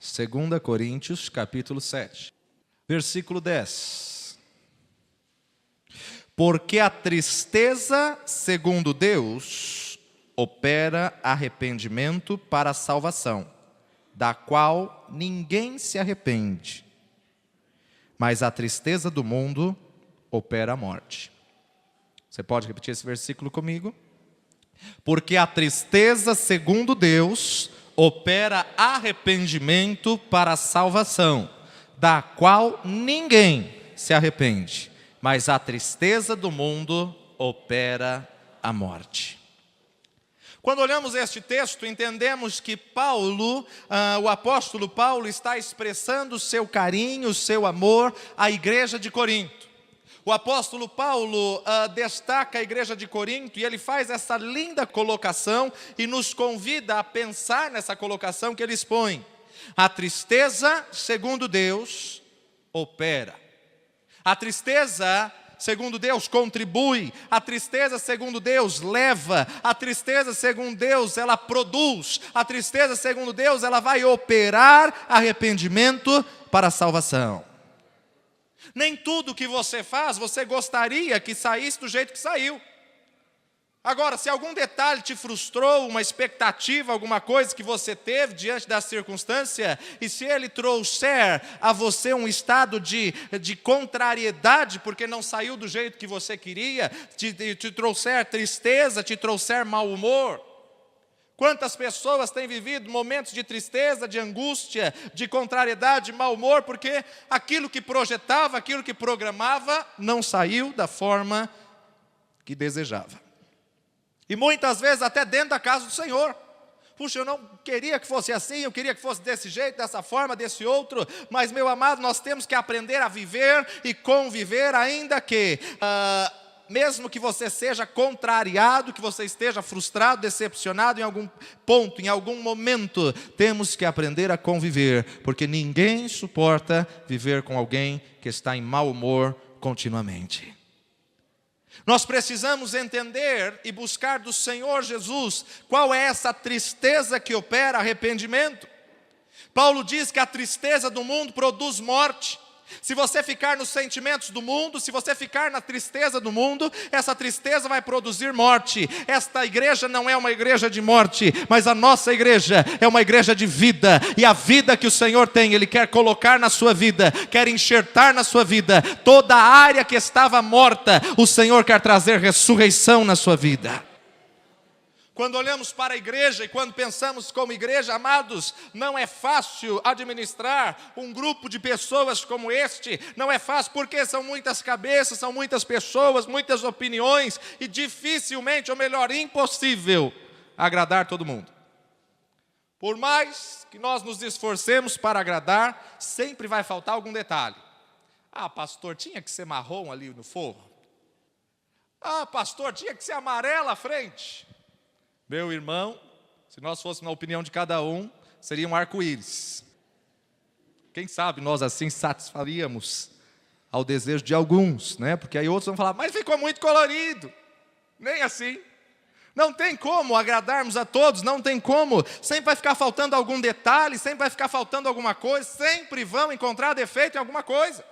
2 Coríntios, capítulo 7, versículo 10. Porque a tristeza, segundo Deus, opera arrependimento para a salvação, da qual ninguém se arrepende. Mas a tristeza do mundo opera a morte. Você pode repetir esse versículo comigo? Porque a tristeza, segundo Deus, opera arrependimento para a salvação, da qual ninguém se arrepende. Mas a tristeza do mundo opera a morte. Quando olhamos este texto, entendemos que Paulo, o apóstolo Paulo, está expressando seu carinho, seu amor à igreja de Corinto. O apóstolo Paulo destaca a igreja de Corinto e ele faz essa linda colocação e nos convida a pensar nessa colocação que ele expõe. A tristeza, segundo Deus, opera. A tristeza, segundo Deus, contribui. A tristeza, segundo Deus, leva. A tristeza, segundo Deus, ela produz. A tristeza, segundo Deus, ela vai operar arrependimento para a salvação. Nem tudo que você faz, você gostaria que saísse do jeito que saiu. Agora, se algum detalhe te frustrou, uma expectativa, alguma coisa que você teve diante da circunstância, e se ele trouxer a você um estado de contrariedade, porque não saiu do jeito que você queria, te trouxer tristeza, te trouxer mau humor. Quantas pessoas têm vivido momentos de tristeza, de angústia, de contrariedade, de mau humor, porque aquilo que projetava, aquilo que programava, não saiu da forma que desejava. E muitas vezes até dentro da casa do Senhor. Puxa, eu não queria que fosse assim, eu queria que fosse desse jeito, dessa forma, desse outro. Mas, meu amado, nós temos que aprender a viver e conviver, ainda que... mesmo que você seja contrariado, que você esteja frustrado, decepcionado em algum ponto, em algum momento, temos que aprender a conviver, porque ninguém suporta viver com alguém que está em mau humor continuamente. Nós precisamos entender e buscar do Senhor Jesus qual é essa tristeza que opera arrependimento. Paulo diz que a tristeza do mundo produz morte. Se você ficar nos sentimentos do mundo, se você ficar na tristeza do mundo, essa tristeza vai produzir morte. Esta igreja não é uma igreja de morte, mas a nossa igreja é uma igreja de vida. E a vida que o Senhor tem, Ele quer colocar na sua vida, quer enxertar na sua vida. Toda a área que estava morta, o Senhor quer trazer ressurreição na sua vida. Quando olhamos para a igreja e quando pensamos como igreja, amados, não é fácil administrar um grupo de pessoas como este. Não é fácil porque são muitas cabeças, são muitas pessoas, muitas opiniões e dificilmente, ou melhor, impossível, agradar todo mundo. Por mais que nós nos esforcemos para agradar, sempre vai faltar algum detalhe. Ah, pastor, tinha que ser marrom ali no forro. Ah, pastor, tinha que ser amarelo à frente. Meu irmão, se nós fôssemos na opinião de cada um, seria um arco-íris. Quem sabe nós assim satisfaríamos ao desejo de alguns, né? Porque aí outros vão falar, mas ficou muito colorido. Nem assim. Não tem como agradarmos a todos, não tem como. Sempre vai ficar faltando algum detalhe, sempre vai ficar faltando alguma coisa, sempre vão encontrar defeito em alguma coisa.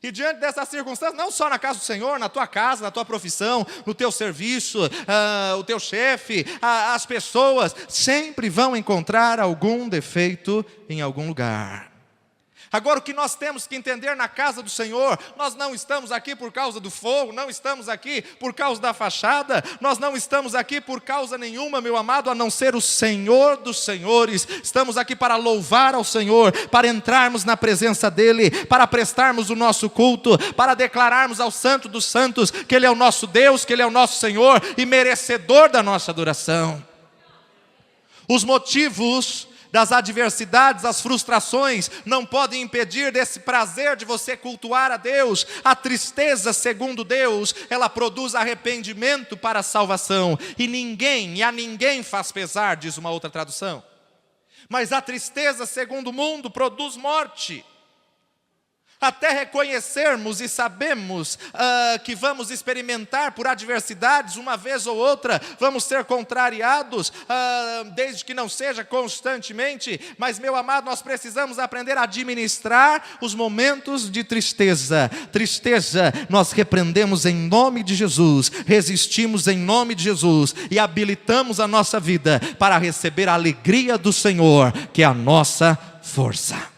E diante dessas circunstâncias, não só na casa do Senhor, na tua casa, na tua profissão, no teu serviço, o teu chefe, as pessoas, sempre vão encontrar algum defeito em algum lugar. Agora, o que nós temos que entender na casa do Senhor, nós não estamos aqui por causa do fogo, não estamos aqui por causa da fachada, nós não estamos aqui por causa nenhuma, meu amado, a não ser o Senhor dos Senhores. Estamos aqui para louvar ao Senhor, para entrarmos na presença dEle, para prestarmos o nosso culto, para declararmos ao Santo dos Santos que Ele é o nosso Deus, que Ele é o nosso Senhor e merecedor da nossa adoração. Os motivos das adversidades, as frustrações, não podem impedir desse prazer de você cultuar a Deus. A tristeza, segundo Deus, ela produz arrependimento para a salvação. E a ninguém faz pesar, diz uma outra tradução. Mas a tristeza, segundo o mundo, produz morte. até reconhecermos e sabemos que vamos experimentar por adversidades, uma vez ou outra, vamos ser contrariados, desde que não seja constantemente, mas meu amado, nós precisamos aprender a administrar os momentos de tristeza. Tristeza, nós repreendemos em nome de Jesus, resistimos em nome de Jesus e habilitamos a nossa vida para receber a alegria do Senhor, que é a nossa força.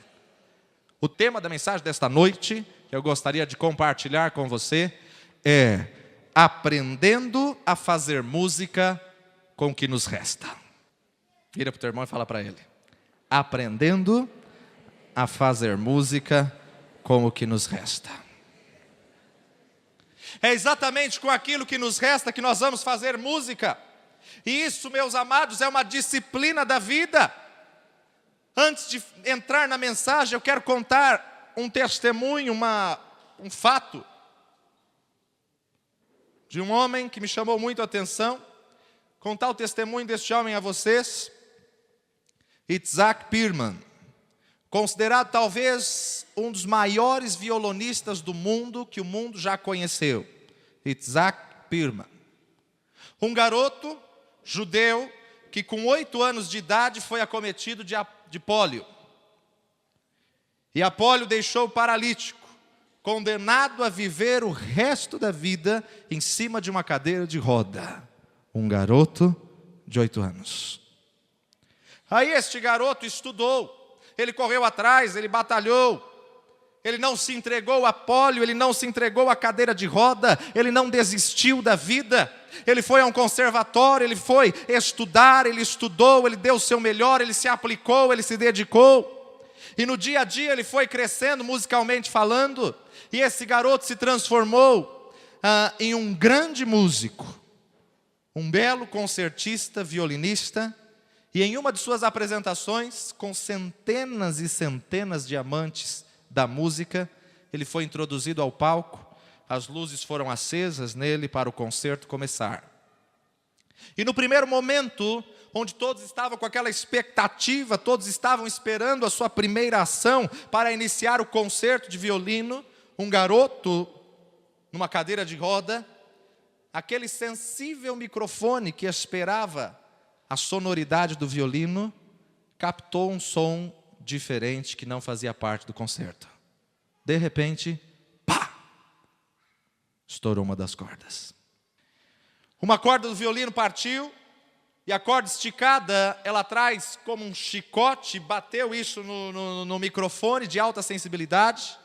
O tema da mensagem desta noite, que eu gostaria de compartilhar com você, é aprendendo a fazer música com o que nos resta. Vira para o teu irmão e fala para ele: aprendendo a fazer música com o que nos resta. É exatamente com aquilo que nos resta que nós vamos fazer música. E isso, meus amados, é uma disciplina da vida. Antes de entrar na mensagem, eu quero contar um testemunho, um fato de um homem que me chamou muito a atenção. Contar o testemunho deste homem a vocês. Itzhak Perlman, considerado talvez um dos maiores violonistas do mundo que o mundo já conheceu. Itzhak Perlman, um garoto judeu que com 8 anos de idade foi acometido de pólio. E a pólio deixou paralítico, condenado a viver o resto da vida em cima de uma cadeira de roda. Um garoto de 8 anos. Aí este garoto estudou, ele correu atrás, ele batalhou, ele não se entregou a pólio, ele não se entregou à cadeira de roda, ele não desistiu da vida. Ele foi a um conservatório, ele foi estudar, ele estudou, ele deu o seu melhor, ele se aplicou, ele se dedicou. E no dia a dia ele foi crescendo musicalmente falando, e esse garoto se transformou em um grande músico, um belo concertista, violinista, e em uma de suas apresentações, com centenas e centenas de amantes da música, ele foi introduzido ao palco, as luzes foram acesas nele para o concerto começar. E no primeiro momento, onde todos estavam com aquela expectativa, todos estavam esperando a sua primeira ação para iniciar o concerto de violino, um garoto numa cadeira de roda, aquele sensível microfone que esperava a sonoridade do violino, captou um som diferente que não fazia parte do concerto. De repente, pá! Estourou uma das cordas. Uma corda do violino partiu, e a corda esticada, ela traz como um chicote, bateu isso no microfone de alta sensibilidade,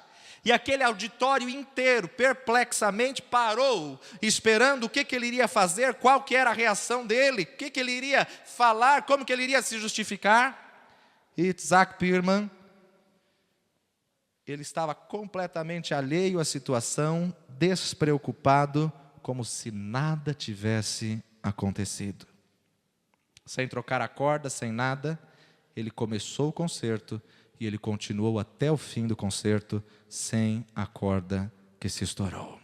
e aquele auditório inteiro, perplexamente, parou, esperando o que ele iria fazer, qual que era a reação dele, o que ele iria falar, como que ele iria se justificar. E Itzhak Perlman, ele estava completamente alheio à situação, despreocupado, como se nada tivesse acontecido. Sem trocar a corda, sem nada, ele começou o concerto e ele continuou até o fim do concerto sem a corda que se estourou.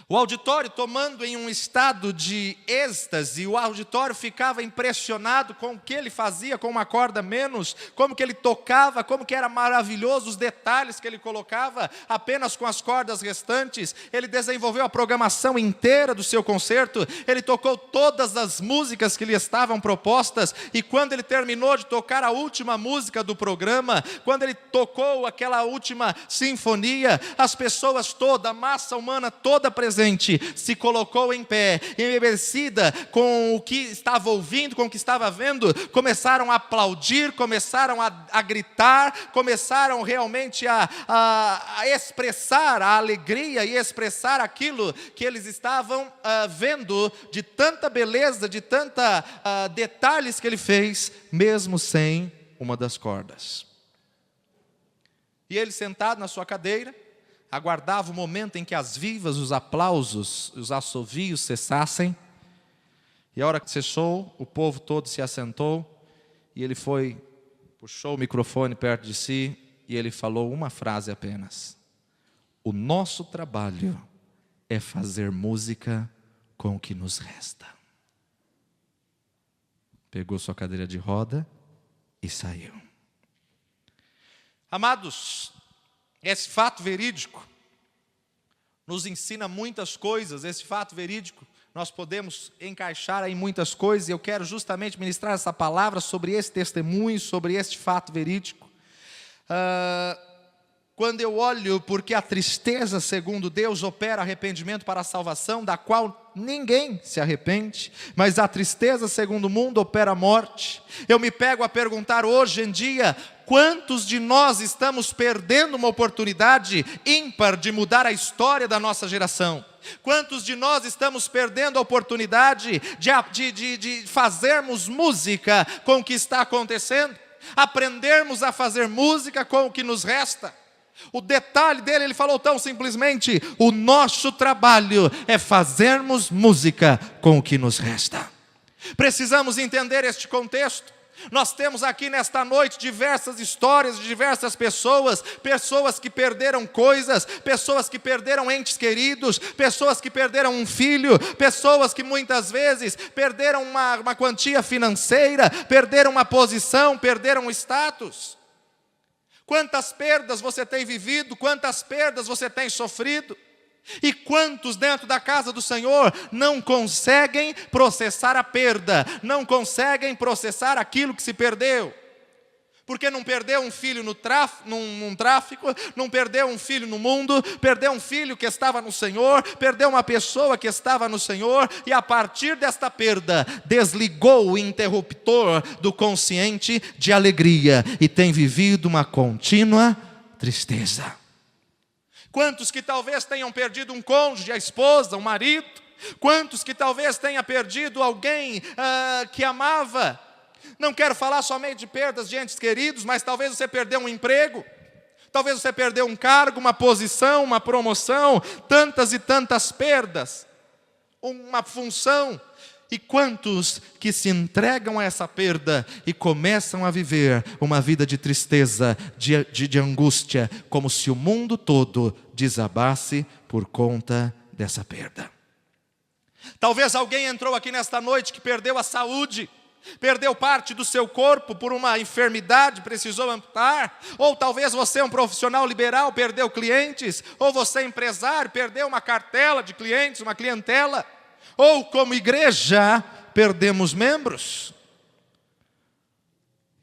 O auditório tomando em um estado de êxtase, o auditório ficava impressionado com o que ele fazia com uma corda menos, como que ele tocava, como que era maravilhoso os detalhes que ele colocava apenas com as cordas restantes. Ele desenvolveu a programação inteira do seu concerto, ele tocou todas as músicas que lhe estavam propostas, e quando ele terminou de tocar a última música do programa, quando ele tocou aquela última sinfonia, as pessoas todas, a massa humana toda presente, se colocou em pé, embebecida com o que estava ouvindo, com o que estava vendo, começaram a aplaudir, começaram a gritar, começaram realmente a expressar a alegria e expressar aquilo que eles estavam vendo, de tanta beleza, de tanta detalhes que ele fez, mesmo sem uma das cordas. E ele sentado na sua cadeira, aguardava o momento em que as vivas, os aplausos, os assovios cessassem. E a hora que cessou, o povo todo se assentou, e ele puxou o microfone perto de si, e ele falou uma frase apenas: o nosso trabalho é fazer música com o que nos resta. Pegou sua cadeira de roda e saiu. Amados, Esse fato verídico nos ensina muitas coisas. Esse fato verídico nós podemos encaixar em muitas coisas. E eu quero justamente ministrar essa palavra sobre esse testemunho, sobre este fato verídico. Quando eu olho, porque a tristeza, segundo Deus, opera arrependimento para a salvação, da qual ninguém se arrepende, mas a tristeza, segundo o mundo, opera a morte. Eu me pego a perguntar hoje em dia, quantos de nós estamos perdendo uma oportunidade ímpar de mudar a história da nossa geração? Quantos de nós estamos perdendo a oportunidade de fazermos música com o que está acontecendo? Aprendermos a fazer música com o que nos resta? O detalhe dele, ele falou tão simplesmente: o nosso trabalho é fazermos música com o que nos resta. Precisamos entender este contexto. Nós temos aqui nesta noite diversas histórias de diversas pessoas que perderam coisas, pessoas que perderam entes queridos, pessoas que perderam um filho, pessoas que muitas vezes perderam uma quantia financeira, perderam uma posição, perderam um status. Quantas perdas você tem vivido, quantas perdas você tem sofrido, e quantos dentro da casa do Senhor não conseguem processar a perda, não conseguem processar aquilo que se perdeu, porque não perdeu um filho num tráfico, não perdeu um filho no mundo, perdeu um filho que estava no Senhor, perdeu uma pessoa que estava no Senhor, e a partir desta perda, desligou o interruptor do consciente de alegria, e tem vivido uma contínua tristeza. Quantos que talvez tenham perdido um cônjuge, a esposa, um marido, quantos que talvez tenha perdido alguém que amava. Não quero falar somente de perdas de entes queridos, mas talvez você perdeu um emprego, talvez você perdeu um cargo, uma posição, uma promoção, tantas e tantas perdas, uma função. E quantos que se entregam a essa perda e começam a viver uma vida de tristeza, de angústia, como se o mundo todo desabasse por conta dessa perda. Talvez alguém entrou aqui nesta noite que perdeu a saúde, perdeu parte do seu corpo por uma enfermidade, precisou amputar. Ou talvez você é um profissional liberal, perdeu clientes. Ou você é empresário, perdeu uma cartela de clientes, uma clientela. Ou como igreja, perdemos membros.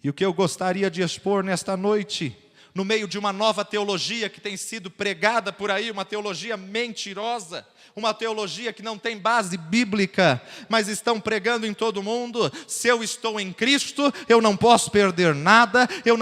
E o que eu gostaria de expor nesta noite, no meio de uma nova teologia que tem sido pregada por aí, uma teologia mentirosa, uma teologia que não tem base bíblica, mas estão pregando em todo mundo: se eu estou em Cristo, eu não posso perder nada, eu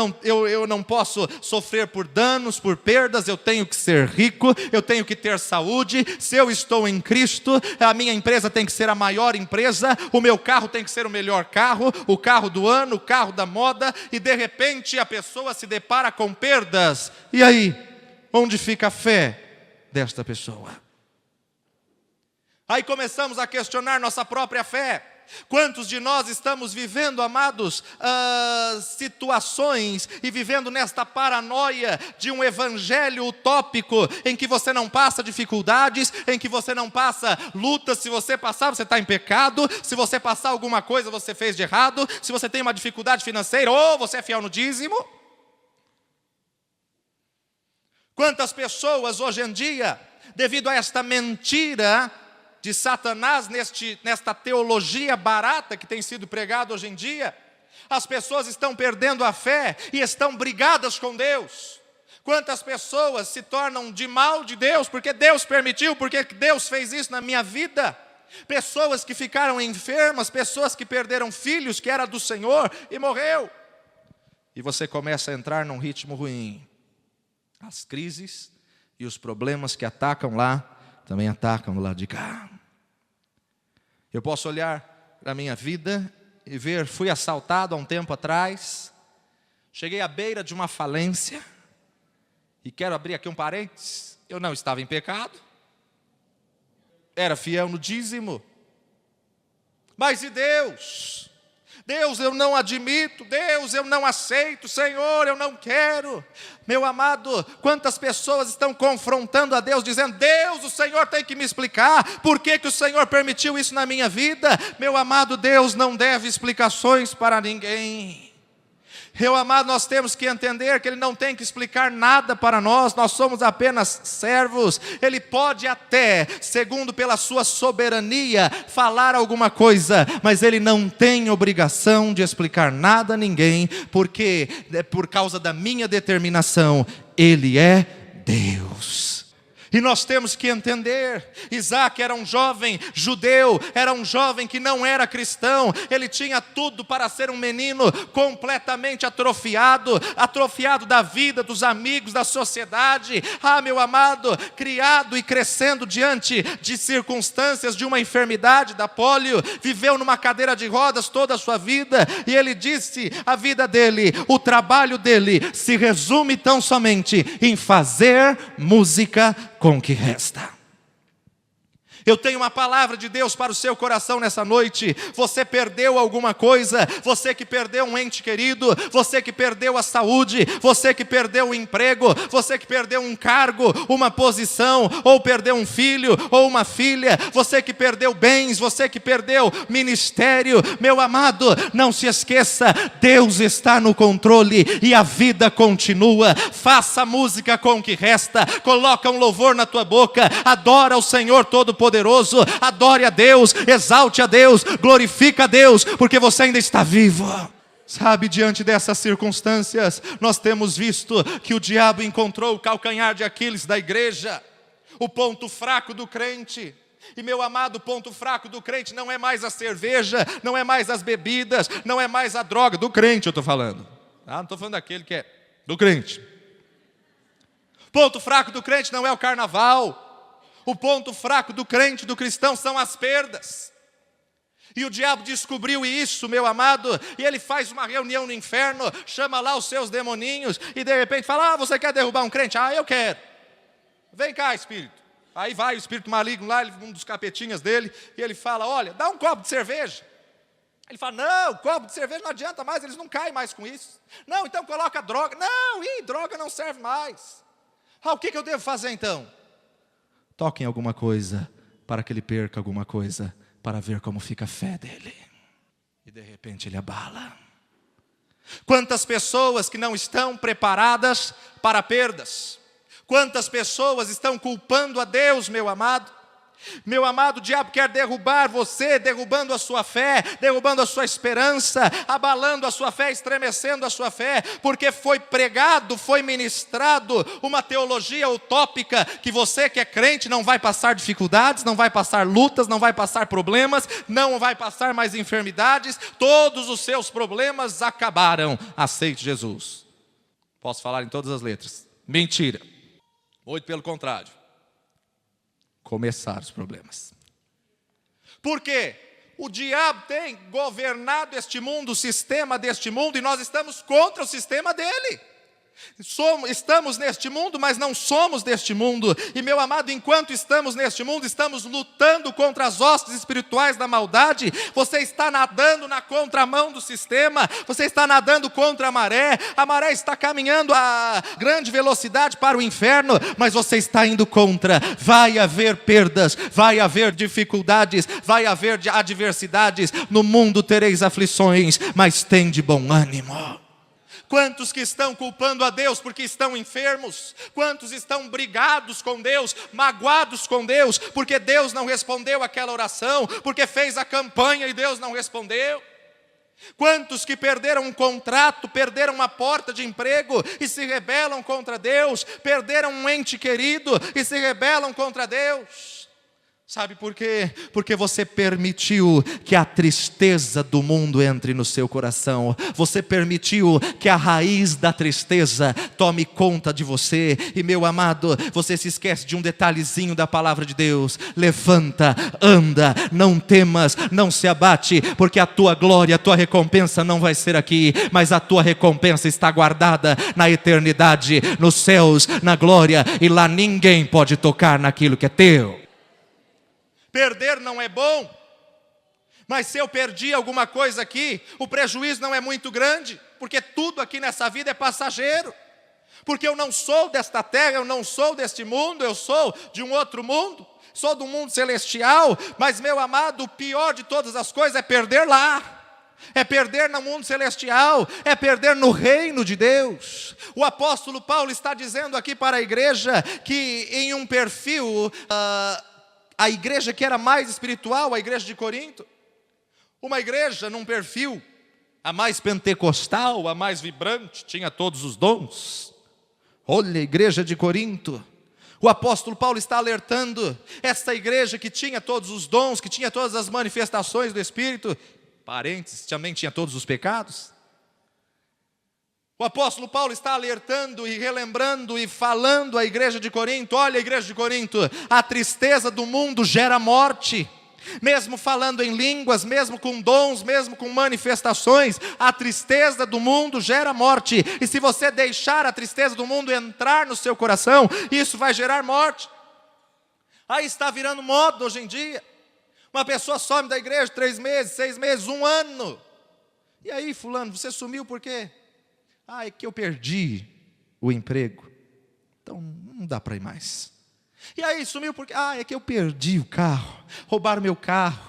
não posso sofrer por danos, por perdas, eu tenho que ser rico, eu tenho que ter saúde. Se eu estou em Cristo, a minha empresa tem que ser a maior empresa, o meu carro tem que ser o melhor carro, o carro do ano, o carro da moda. E de repente a pessoa se depara com perdas. E aí, onde fica a fé desta pessoa? Aí começamos a questionar nossa própria fé. Quantos de nós estamos vivendo, amados, situações e vivendo nesta paranoia de um evangelho utópico, em que você não passa dificuldades, em que você não passa lutas. Se você passar, você está em pecado. Se você passar alguma coisa, você fez de errado. Se você tem uma dificuldade financeira, ou você é fiel no dízimo. Quantas pessoas hoje em dia, devido a esta mentira de Satanás, nesta teologia barata que tem sido pregada hoje em dia, as pessoas estão perdendo a fé e estão brigadas com Deus. Quantas pessoas se tornam de mal de Deus, porque Deus permitiu, porque Deus fez isso na minha vida. Pessoas que ficaram enfermas, pessoas que perderam filhos, que era do Senhor, e morreu. E você começa a entrar num ritmo ruim. As crises e os problemas que atacam lá, também atacam do lado de cá. Eu posso olhar para a minha vida e ver: fui assaltado há um tempo atrás, cheguei à beira de uma falência, e quero abrir aqui um parênteses: eu não estava em pecado, era fiel no dízimo, mas e Deus? Deus, eu não admito. Deus, eu não aceito. Senhor, eu não quero. Meu amado, quantas pessoas estão confrontando a Deus, dizendo: Deus, o Senhor tem que me explicar por que o Senhor permitiu isso na minha vida. Meu amado, Deus não deve explicações para ninguém. Meu amado, nós temos que entender que Ele não tem que explicar nada para nós somos apenas servos. Ele pode até, segundo pela sua soberania, falar alguma coisa, mas Ele não tem obrigação de explicar nada a ninguém, porque por causa da minha determinação, Ele é Deus. E nós temos que entender, Isaac era um jovem judeu, era um jovem que não era cristão, ele tinha tudo para ser um menino completamente atrofiado da vida, dos amigos, da sociedade. Meu amado, criado e crescendo diante de circunstâncias de uma enfermidade, da pólio, viveu numa cadeira de rodas toda a sua vida, e ele disse, a vida dele, o trabalho dele, se resume tão somente em fazer música com o que resta. Eu tenho uma palavra de Deus para o seu coração nessa noite. Você perdeu alguma coisa, você que perdeu um ente querido, você que perdeu a saúde, você que perdeu o emprego, você que perdeu um cargo, uma posição, ou perdeu um filho ou uma filha, você que perdeu bens, você que perdeu ministério. Meu amado, não se esqueça, Deus está no controle e a vida continua. Faça música com o que resta, coloca um louvor na tua boca, adora o Senhor Todo-Poderoso, adore a Deus, exalte a Deus, glorifica a Deus, porque você ainda está vivo. Sabe, diante dessas circunstâncias, nós temos visto que o diabo encontrou o calcanhar de Aquiles da igreja, o ponto fraco do crente. E meu amado, o ponto fraco do crente não é mais a cerveja, não é mais as bebidas, não é mais a droga, do crente eu estou falando, não estou falando daquele que é do crente. Ponto fraco do crente não é o carnaval. O ponto fraco do crente, do cristão, são as perdas. E o diabo descobriu isso, meu amado, e ele faz uma reunião no inferno, chama lá os seus demoninhos, e de repente fala, você quer derrubar um crente? Eu quero. Vem cá, espírito. Aí vai o espírito maligno lá, um dos capetinhas dele, e ele fala, olha, dá um copo de cerveja. Ele fala, não, copo de cerveja não adianta mais, eles não caem mais com isso. Não, então coloca droga. Não, droga não serve mais. O que eu devo fazer então? Toquem alguma coisa, para que ele perca alguma coisa, para ver como fica a fé dele. E de repente ele abala. Quantas pessoas que não estão preparadas para perdas. Quantas pessoas estão culpando a Deus, meu amado. Meu amado, o diabo quer derrubar você, derrubando a sua fé, derrubando a sua esperança, abalando a sua fé, estremecendo a sua fé, porque foi pregado, foi ministrado uma teologia utópica, que você que é crente não vai passar dificuldades, não vai passar lutas, não vai passar problemas, não vai passar mais enfermidades, todos os seus problemas acabaram. Aceite Jesus. Posso falar em todas as letras. Mentira. Muito pelo contrário. Começar os problemas. Por quê? O diabo tem governado este mundo, o sistema deste mundo, e nós estamos contra o sistema dele. Estamos neste mundo, mas não somos deste mundo. E meu amado, enquanto estamos neste mundo, estamos lutando contra as hostes espirituais da maldade. Você está nadando na contramão do sistema, você está nadando contra a maré está caminhando a grande velocidade para o inferno, mas você está indo contra. Vai haver perdas, vai haver dificuldades, vai haver adversidades. No mundo tereis aflições, mas tende bom ânimo. Quantos que estão culpando a Deus porque estão enfermos? Quantos estão brigados com Deus, magoados com Deus, porque Deus não respondeu aquela oração, porque fez a campanha e Deus não respondeu? Quantos que perderam um contrato, perderam uma porta de emprego e se rebelam contra Deus, perderam um ente querido e se rebelam contra Deus? Sabe por quê? Porque você permitiu que a tristeza do mundo entre no seu coração. Você permitiu que a raiz da tristeza tome conta de você. E meu amado, você se esquece de um detalhezinho da palavra de Deus. Levanta, anda, não temas, não se abate, porque a tua glória, a tua recompensa não vai ser aqui, mas a tua recompensa está guardada na eternidade, nos céus, na glória, e lá ninguém pode tocar naquilo que é teu. Perder não é bom, mas se eu perdi alguma coisa aqui, o prejuízo não é muito grande, porque tudo aqui nessa vida é passageiro, porque eu não sou desta terra, eu não sou deste mundo, eu sou de um outro mundo, sou do mundo celestial. Mas meu amado, o pior de todas as coisas é perder lá. é perder no mundo celestial, é perder no reino de Deus. O apóstolo Paulo está dizendo aqui para a igreja que em um perfil, a igreja que era mais espiritual, a igreja de Corinto, uma igreja num perfil, a mais pentecostal, a mais vibrante, tinha todos os dons. Olha a igreja de Corinto. O apóstolo Paulo está alertando essa igreja que tinha todos os dons, que tinha todas as manifestações do Espírito, parênteses, também tinha todos os pecados. O apóstolo Paulo está alertando e relembrando e falando à igreja de Corinto: olha, a igreja de Corinto, a tristeza do mundo gera morte. Mesmo falando em línguas, mesmo com dons, mesmo com manifestações, a tristeza do mundo gera morte. E se você deixar a tristeza do mundo entrar no seu coração, isso vai gerar morte. Aí está virando moda hoje em dia. Uma pessoa some da igreja 3 meses, 6 meses, 1 ano. E aí, fulano, você sumiu por quê? É que eu perdi o emprego, então não dá para ir mais. E aí, sumiu porque, é que eu perdi o carro, roubaram meu carro.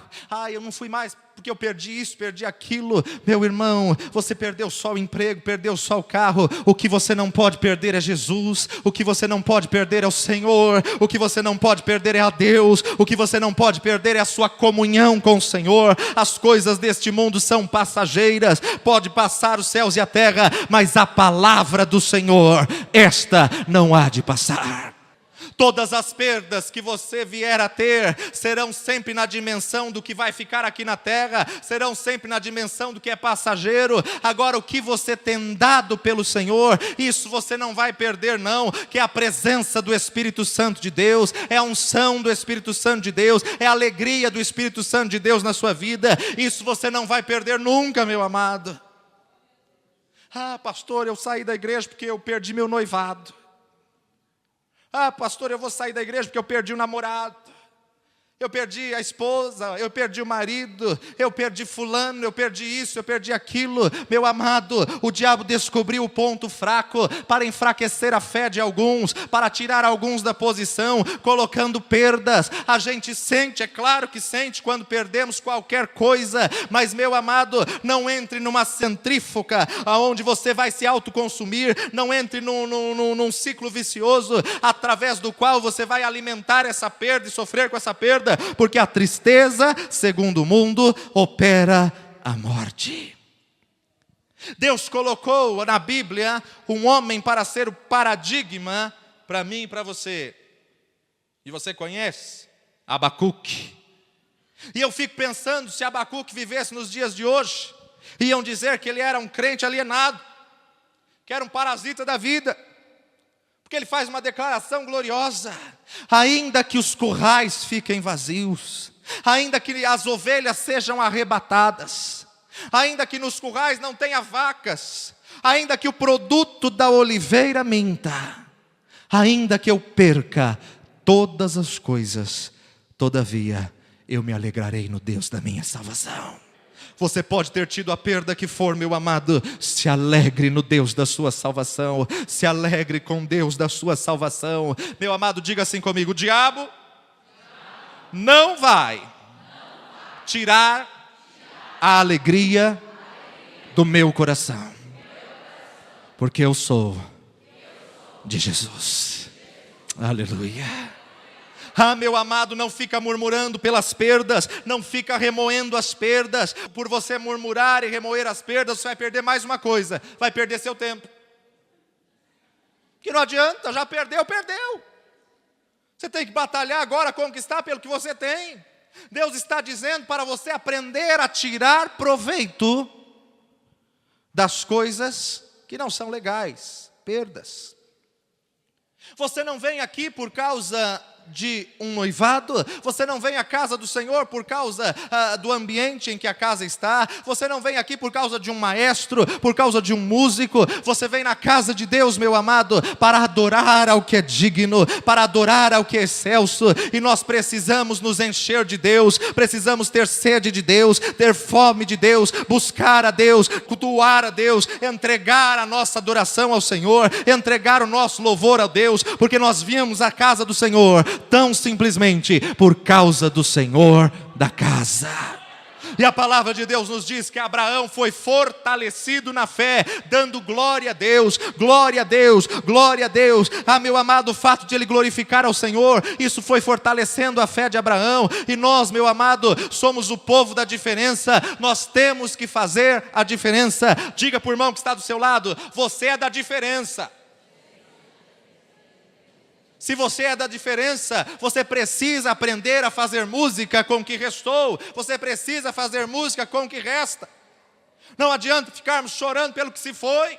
Eu não fui mais porque eu perdi isso, perdi aquilo. Meu irmão, você perdeu só o emprego, perdeu só o carro. O que você não pode perder é Jesus. O que você não pode perder é o Senhor. O que você não pode perder é a Deus. O que você não pode perder é a sua comunhão com o Senhor. As coisas deste mundo são passageiras. Pode passar os céus e a terra, mas a palavra do Senhor, esta não há de passar. Todas as perdas que você vier a ter serão sempre na dimensão do que vai ficar aqui na terra, serão sempre na dimensão do que é passageiro. Agora, o que você tem dado pelo Senhor, isso você não vai perder não, que é a presença do Espírito Santo de Deus, é a unção do Espírito Santo de Deus, é a alegria do Espírito Santo de Deus na sua vida. Isso você não vai perder nunca, meu amado. Pastor, eu saí da igreja porque eu perdi meu noivado. Pastor, eu vou sair da igreja porque eu perdi o namorado, eu perdi a esposa, eu perdi o marido, eu perdi fulano, eu perdi isso, eu perdi aquilo. Meu amado, o diabo descobriu o ponto fraco para enfraquecer a fé de alguns, para tirar alguns da posição, colocando perdas. A gente sente, é claro que sente quando perdemos qualquer coisa, mas meu amado, não entre numa centrífuga onde você vai se autoconsumir, não entre num ciclo vicioso através do qual você vai alimentar essa perda e sofrer com essa perda, porque a tristeza, segundo o mundo, opera a morte. Deus colocou na Bíblia um homem para ser o paradigma para mim e para você. E você conhece? Abacuque. E eu fico pensando, se Abacuque vivesse nos dias de hoje, iam dizer que ele era um crente alienado, que era um parasita da vida. Porque ele faz uma declaração gloriosa: ainda que os currais fiquem vazios, ainda que as ovelhas sejam arrebatadas, ainda que nos currais não tenha vacas, ainda que o produto da oliveira minta, ainda que eu perca todas as coisas, todavia eu me alegrarei no Deus da minha salvação. Você pode ter tido a perda que for, meu amado, se alegre no Deus da sua salvação, se alegre com Deus da sua salvação. Meu amado, diga assim comigo: o diabo não vai tirar a alegria do meu coração, porque eu sou de Jesus. Aleluia. Meu amado, não fica murmurando pelas perdas, não fica remoendo as perdas. Por você murmurar e remoer as perdas, você vai perder mais uma coisa: vai perder seu tempo. Que não adianta, já perdeu. Você tem que batalhar agora, conquistar pelo que você tem. Deus está dizendo para você aprender a tirar proveito das coisas que não são legais, perdas. Você não vem aqui por causa de um noivado, você não vem à casa do Senhor por causa do ambiente em que a casa está, você não vem aqui por causa de um maestro, por causa de um músico, você vem na casa de Deus, meu amado, para adorar ao que é digno, para adorar ao que é excelso. E nós precisamos nos encher de Deus, precisamos ter sede de Deus, ter fome de Deus, buscar a Deus, cultuar a Deus, entregar a nossa adoração ao Senhor, entregar o nosso louvor a Deus, porque nós viemos à casa do Senhor tão simplesmente por causa do Senhor da casa. E a palavra de Deus nos diz que Abraão foi fortalecido na fé, dando glória a Deus, glória a Deus, glória a Deus. Ah, meu amado, o fato de ele glorificar ao Senhor, isso foi fortalecendo a fé de Abraão. E nós, meu amado, somos o povo da diferença. Nós temos que fazer a diferença. Diga para o irmão que está do seu lado: você é da diferença. Se você é da diferença, você precisa aprender a fazer música com o que restou. Você precisa fazer música com o que resta. Não adianta ficarmos chorando pelo que se foi,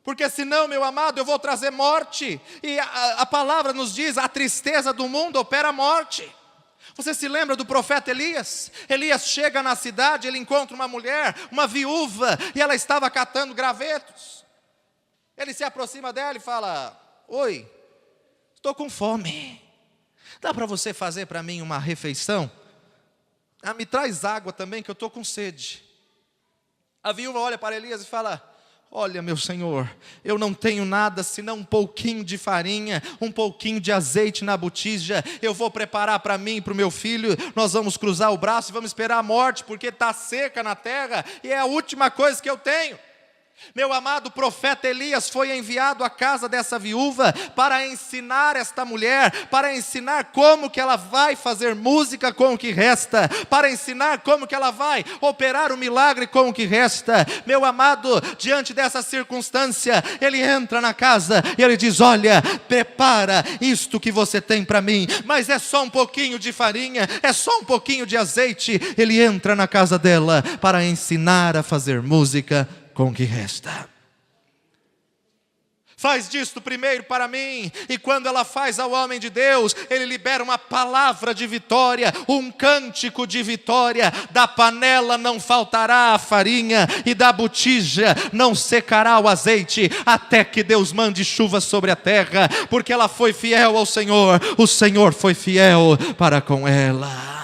porque senão, meu amado, eu vou trazer morte. E a palavra nos diz: a tristeza do mundo opera a morte. Você se lembra do profeta Elias? Elias chega na cidade, ele encontra uma mulher, uma viúva, e ela estava catando gravetos. Ele se aproxima dela e fala: oi, estou com fome, dá para você fazer para mim uma refeição? Me traz água também, que eu estou com sede. A viúva olha para Elias e fala: olha, meu senhor, eu não tenho nada senão um pouquinho de farinha, um pouquinho de azeite na botija. Eu vou preparar para mim e para o meu filho. Nós vamos cruzar o braço e vamos esperar a morte, porque está seca na terra e é a última coisa que eu tenho. Meu amado, profeta Elias foi enviado à casa dessa viúva para ensinar esta mulher, para ensinar como que ela vai fazer música com o que resta, para ensinar como que ela vai operar o milagre com o que resta. Meu amado, diante dessa circunstância, ele entra na casa e ele diz: olha, prepara isto que você tem para mim, mas é só um pouquinho de farinha, é só um pouquinho de azeite. Ele entra na casa dela para ensinar a fazer música com o que resta. Faz disto primeiro para mim. E quando ela faz ao homem de Deus, ele libera uma palavra de vitória, um cântico de vitória. Da panela não faltará a farinha, e da botija não secará o azeite, até que Deus mande chuva sobre a terra, porque ela foi fiel ao Senhor, o Senhor foi fiel para com ela.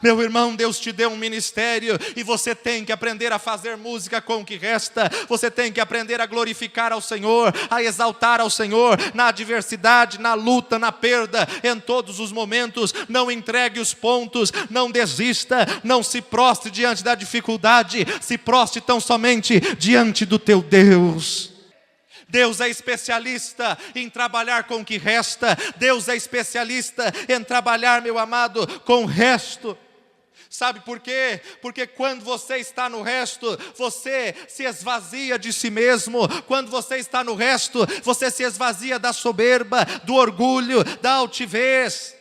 Meu irmão, Deus te deu um ministério e você tem que aprender a fazer música com o que resta. Você tem que aprender a glorificar ao Senhor, a exaltar ao Senhor na adversidade, na luta, na perda, em todos os momentos. Não entregue os pontos, não desista, não se prostre diante da dificuldade, se prostre tão somente diante do teu Deus. Deus é especialista em trabalhar com o que resta. Deus é especialista em trabalhar, meu amado, com o resto. Sabe por quê? Porque quando você está no resto, você se esvazia de si mesmo. Quando você está no resto, você se esvazia da soberba, do orgulho, da altivez.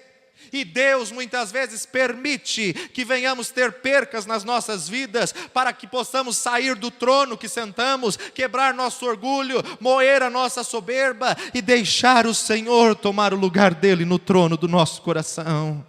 E Deus muitas vezes permite que venhamos ter percas nas nossas vidas, para que possamos sair do trono que sentamos, quebrar nosso orgulho, moer a nossa soberba e deixar o Senhor tomar o lugar dele no trono do nosso coração.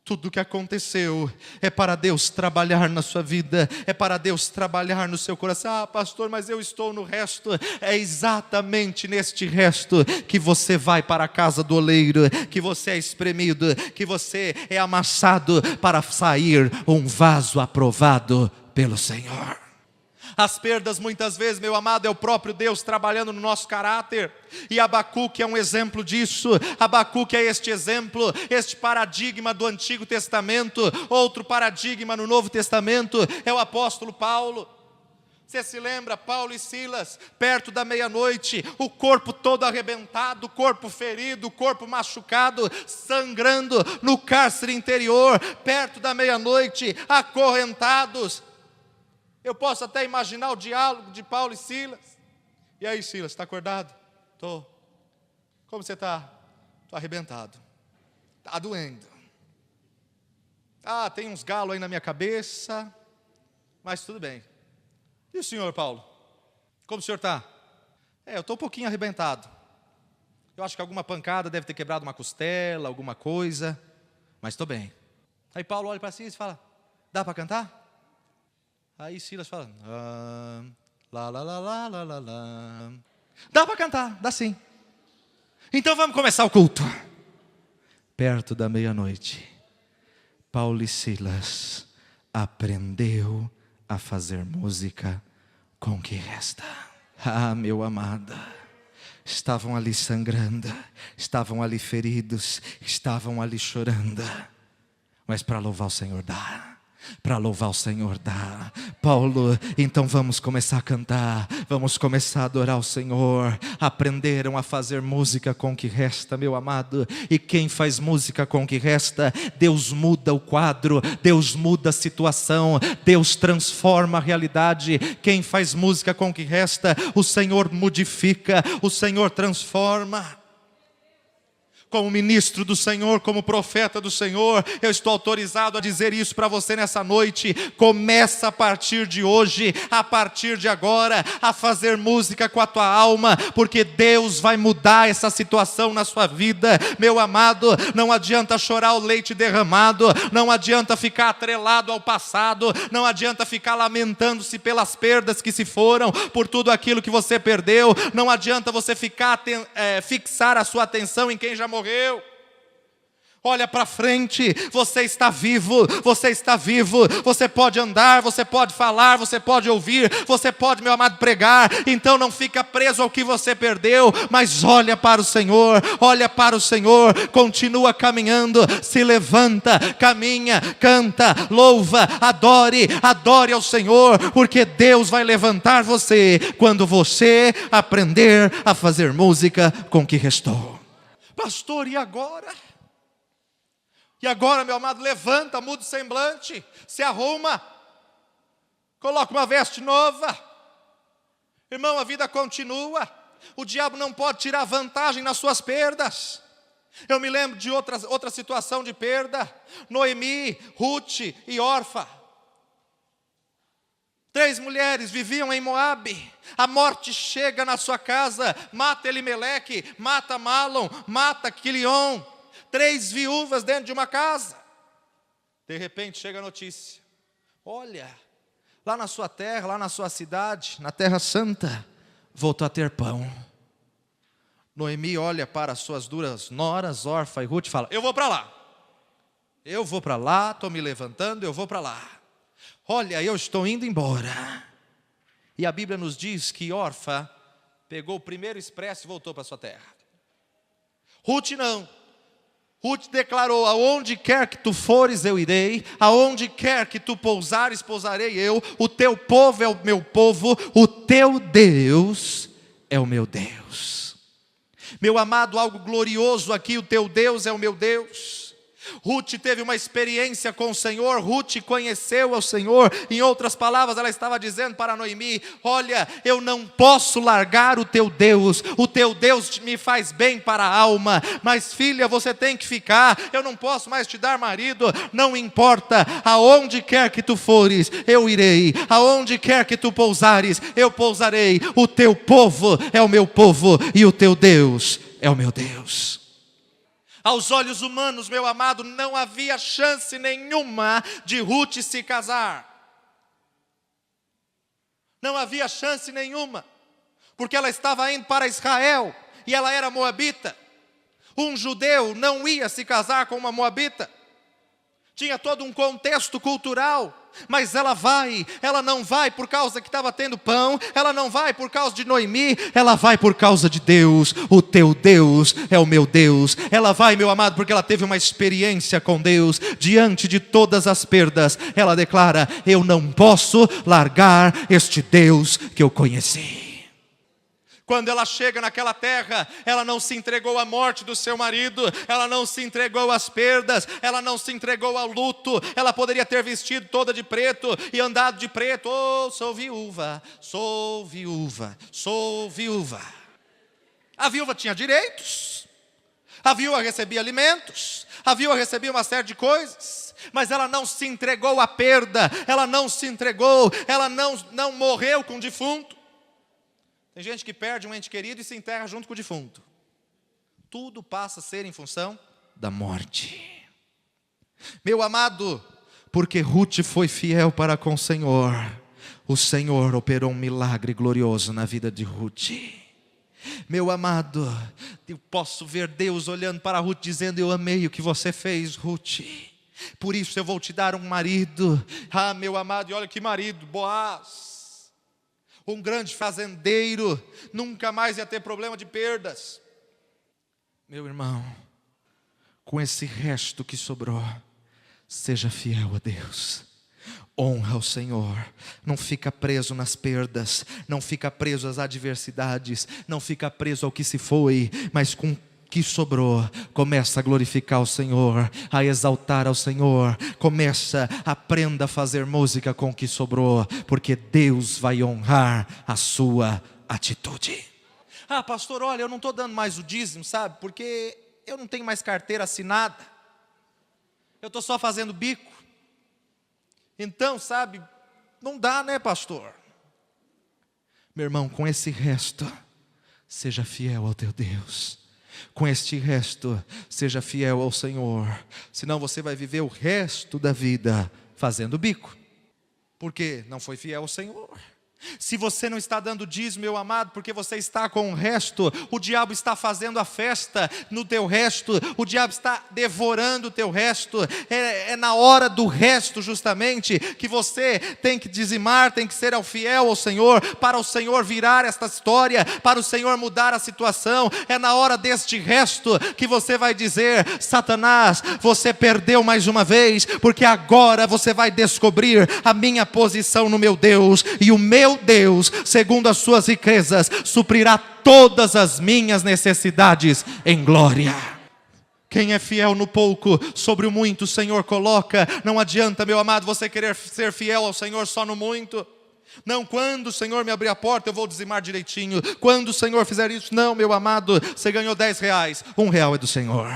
Tudo o que aconteceu é para Deus trabalhar na sua vida, é para Deus trabalhar no seu coração. Pastor, mas eu estou no resto. É exatamente neste resto que você vai para a casa do oleiro, que você é espremido, que você é amassado para sair um vaso aprovado pelo Senhor. As perdas muitas vezes, meu amado, é o próprio Deus trabalhando no nosso caráter. E Abacuque é um exemplo disso. Abacuque é este exemplo, este paradigma do Antigo Testamento. Outro paradigma no Novo Testamento é o apóstolo Paulo. Você se lembra, Paulo e Silas, perto da meia-noite, o corpo todo arrebentado, o corpo ferido, o corpo machucado, sangrando no cárcere interior, perto da meia-noite, acorrentados. Eu posso até imaginar o diálogo de Paulo e Silas. E aí, Silas, está acordado? Estou. Como você está? Estou arrebentado. Está doendo. Tem uns galos aí na minha cabeça, mas tudo bem. E o senhor, Paulo? Como o senhor está? Eu estou um pouquinho arrebentado. Eu acho que alguma pancada deve ter quebrado uma costela, alguma coisa, mas estou bem. Aí Paulo olha para Silas e fala: dá para cantar? Aí Silas fala: lá, lá, lá, lá, lá, lá, lá. Dá para cantar, dá sim. Então vamos começar o culto. Perto da meia-noite, Paulo e Silas aprendeu a fazer música com o que resta. Meu amado, estavam ali sangrando, estavam ali feridos, estavam ali chorando. mas para louvar o Senhor dá. Para louvar o Senhor dá. Paulo, então vamos começar a cantar, vamos começar a adorar o Senhor. Aprenderam a fazer música com o que resta, meu amado. E quem faz música com o que resta, Deus muda o quadro, Deus muda a situação, Deus transforma a realidade. Quem faz música com o que resta, o Senhor modifica, o Senhor transforma. Como ministro do Senhor, como profeta do Senhor, eu estou autorizado a dizer isso para você nessa noite. Começa a partir de hoje, a partir de agora, a fazer música com a tua alma, porque Deus vai mudar essa situação na sua vida. Meu amado, não adianta chorar o leite derramado, não adianta ficar atrelado ao passado, não adianta ficar lamentando-se pelas perdas que se foram, por tudo aquilo que você perdeu. Não adianta você fixar a sua atenção em quem já morreu. Olha para frente, você está vivo, você pode andar, você pode falar, você pode ouvir, você pode, meu amado, pregar. Então não fica preso ao que você perdeu, mas olha para o Senhor, continua caminhando, se levanta, caminha, canta, louva, adore ao Senhor, porque Deus vai levantar você quando você aprender a fazer música com o que restou. Pastor, e agora? E agora, meu amado, levanta, muda o semblante, se arruma, coloca uma veste nova. Irmão, a vida continua. O diabo não pode tirar vantagem nas suas perdas. Eu me lembro de outra situação de perda. Noemi, Ruth e Orfa. 3 mulheres viviam em Moabe. A morte chega na sua casa, mata Elimeleque, mata Malom, mata Quilion. 3 viúvas dentro de uma casa. De repente chega a notícia: olha, lá na sua terra, lá na sua cidade, na Terra Santa, voltou a ter pão. Noemi olha para as suas duras noras, Orfa e Ruth, e fala: eu vou para lá, estou me levantando, eu vou para lá. Olha, eu estou indo embora. E a Bíblia nos diz que Orfa pegou o primeiro expresso e voltou para sua terra. Ruth não. Ruth declarou: aonde quer que tu fores eu irei, aonde quer que tu pousares, pousarei eu, o teu povo é o meu povo, o teu Deus é o meu Deus. Meu amado, algo glorioso aqui, o teu Deus é o meu Deus. Ruth teve uma experiência com o Senhor, Ruth conheceu ao Senhor. Em outras palavras, ela estava dizendo para Noemi: olha, eu não posso largar o teu Deus me faz bem para a alma, mas filha, você tem que ficar, eu não posso mais te dar marido, não importa, aonde quer que tu fores, eu irei, aonde quer que tu pousares, eu pousarei, o teu povo é o meu povo, e o teu Deus é o meu Deus. Aos olhos humanos, meu amado, não havia chance nenhuma de Ruth se casar. Não havia chance nenhuma, porque ela estava indo para Israel, e ela era moabita. Um judeu não ia se casar com uma moabita. Tinha todo um contexto cultural. Mas ela não vai por causa que estava tendo pão, ela não vai por causa de Noemi, ela vai por causa de Deus. O teu Deus é o meu Deus. Ela vai, meu amado, porque ela teve uma experiência com Deus. Diante de todas as perdas, ela declara: eu não posso largar este Deus que eu conheci. Quando ela chega naquela terra, ela não se entregou à morte do seu marido, ela não se entregou às perdas, ela não se entregou ao luto. Ela poderia ter vestido toda de preto e andado de preto: oh, sou viúva, sou viúva, sou viúva. A viúva tinha direitos, a viúva recebia alimentos, a viúva recebia uma série de coisas, mas ela não se entregou à perda, ela não se entregou, ela não morreu com o defunto. Tem gente que perde um ente querido e se enterra junto com o defunto. Tudo passa a ser em função da morte. Meu amado, porque Ruth foi fiel para com o Senhor operou um milagre glorioso na vida de Ruth. Meu amado, eu posso ver Deus olhando para Ruth dizendo: eu amei o que você fez, Ruth, por isso eu vou te dar um marido. Ah, meu amado, e olha que marido, Boaz, um grande fazendeiro, nunca mais ia ter problema de perdas. Meu irmão, com esse resto que sobrou, Seja fiel a Deus. Honra o Senhor. Não fica preso nas perdas. Não fica preso às adversidades. Não fica preso ao que se foi. Mas com que sobrou, começa a glorificar o Senhor, a exaltar ao Senhor. Aprenda a fazer música com o que sobrou, porque Deus vai honrar a sua atitude. Ah, pastor, olha, eu não estou dando mais o dízimo, sabe? Porque eu não tenho mais carteira assinada. Eu estou só fazendo bico. Então, sabe, não dá, né, pastor? Meu irmão, com esse resto, seja fiel ao teu Deus. Com este resto, seja fiel ao Senhor. Senão você vai viver o resto da vida fazendo bico. Porque não foi fiel ao Senhor. Se você não está dando dízimo, meu amado, porque você está com o resto, o diabo está fazendo a festa no teu resto, o diabo está devorando o teu resto. É na hora do resto justamente que você tem que dizimar, tem que ser fiel ao Senhor, para o Senhor virar esta história, para o Senhor mudar a situação. É na hora deste resto que você vai dizer: Satanás, você perdeu mais uma vez, porque agora você vai descobrir a minha posição no meu Deus, e o meu Deus, segundo as suas riquezas, suprirá todas as minhas necessidades em glória. Quem é fiel no pouco, sobre o muito o Senhor coloca. Não adianta, meu amado, você querer ser fiel ao Senhor só no muito. Não, quando o Senhor me abrir a porta, eu vou dizimar direitinho. Quando o Senhor fizer isso, não, meu amado, você ganhou 10 reais, R$1 é do Senhor.